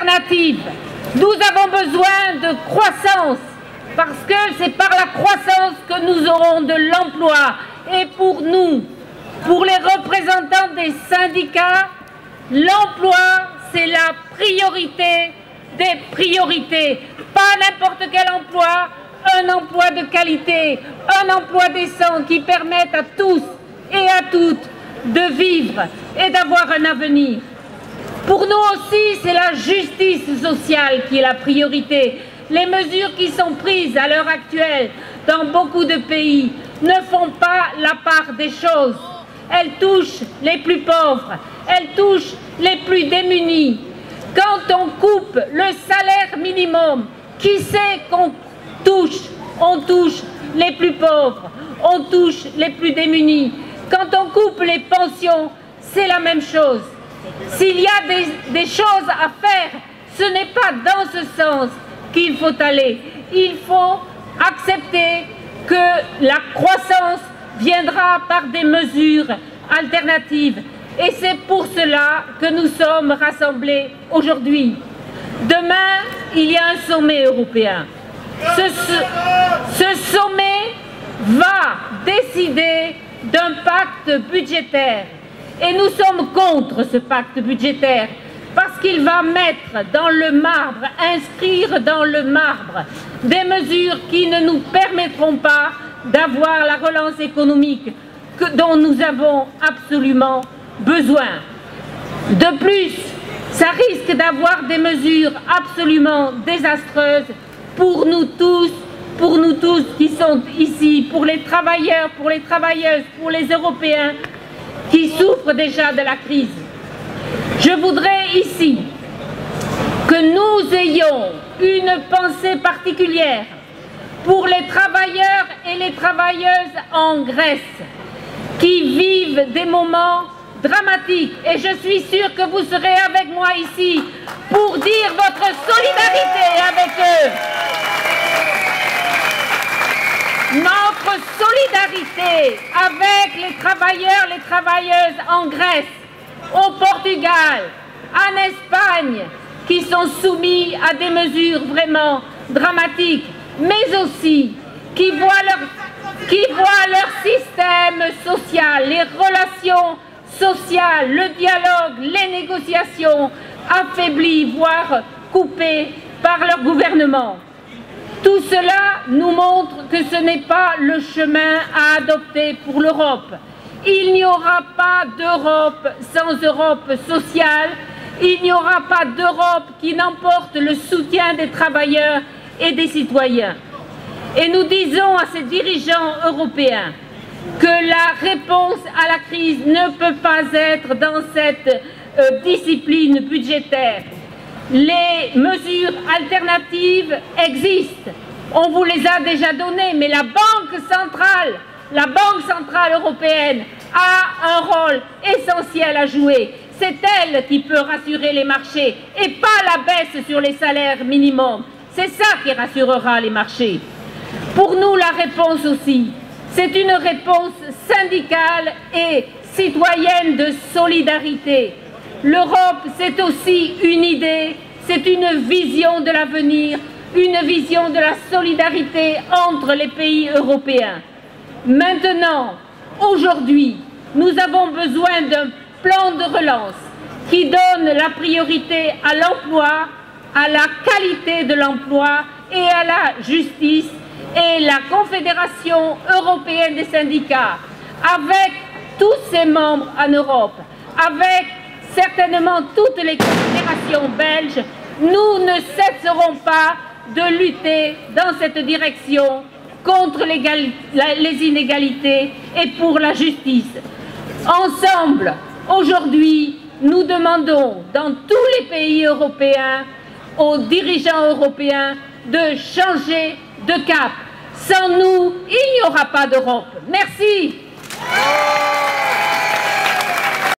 alternative. Nous avons besoin de croissance, parce que c'est par la croissance que nous aurons de l'emploi. Et pour nous, pour les représentants des syndicats, l'emploi, c'est la priorité des priorités. Pas n'importe quel emploi, un emploi de qualité, un emploi décent qui permette à tous et à toutes de vivre et d'avoir un avenir. Pour nous aussi, c'est la justice sociale qui est la priorité. Les mesures qui sont prises à l'heure actuelle dans beaucoup de pays ne font pas la part des choses. Elles touchent les plus pauvres, elles touchent les plus démunis. Quand on coupe le salaire minimum, qui sait qu'on touche? On touche les plus pauvres, on touche les plus démunis. Quand on coupe les pensions, c'est la même chose. S'il y a des choses à faire, ce n'est pas dans ce sens qu'il faut aller. Il faut accepter que la croissance viendra par des mesures alternatives. Et c'est pour cela que nous sommes rassemblés aujourd'hui. Demain, il y a un sommet européen. Ce sommet va décider d'un pacte budgétaire. Et nous sommes contre ce pacte budgétaire parce qu'il va mettre dans le marbre, inscrire dans le marbre des mesures qui ne nous permettront pas d'avoir la relance économique dont nous avons absolument besoin. De plus, ça risque d'avoir des mesures absolument désastreuses pour nous tous qui sont ici, pour les travailleurs, pour les travailleuses, pour les Européens qui souffrent déjà de la crise. Je voudrais ici que nous ayons une pensée particulière pour les travailleurs et les travailleuses en Grèce qui vivent des moments dramatiques. Et je suis sûre que vous serez avec moi ici pour dire votre solidarité avec eux. Notre solidarité avec les travailleurs, les travailleuses en Grèce, au Portugal, en Espagne, qui sont soumis à des mesures vraiment dramatiques, mais aussi qui voient leur système social, les relations sociales, le dialogue, les négociations affaiblis, voire coupés par leur gouvernement. Tout cela nous montre que ce n'est pas le chemin à adopter pour l'Europe. Il n'y aura pas d'Europe sans Europe sociale. Il n'y aura pas d'Europe qui n'emporte le soutien des travailleurs et des citoyens. Et nous disons à ces dirigeants européens que la réponse à la crise ne peut pas être dans cette discipline budgétaire. Les mesures alternatives existent. On vous les a déjà données, mais la Banque centrale européenne a un rôle essentiel à jouer. C'est elle qui peut rassurer les marchés et pas la baisse sur les salaires minimums. C'est ça qui rassurera les marchés. Pour nous, la réponse aussi, c'est une réponse syndicale et citoyenne de solidarité. L'Europe, c'est aussi une idée, c'est une vision de l'avenir, une vision de la solidarité entre les pays européens. Maintenant, aujourd'hui, nous avons besoin d'un plan de relance qui donne la priorité à l'emploi, à la qualité de l'emploi et à la justice. Et la Confédération européenne des syndicats, avec tous ses membres en Europe, avec certainement toutes les confédérations belges, nous ne cesserons pas de lutter dans cette direction contre les inégalités et pour la justice. Ensemble, aujourd'hui, nous demandons dans tous les pays européens aux dirigeants européens de changer de cap. Sans nous, il n'y aura pas d'Europe. Merci.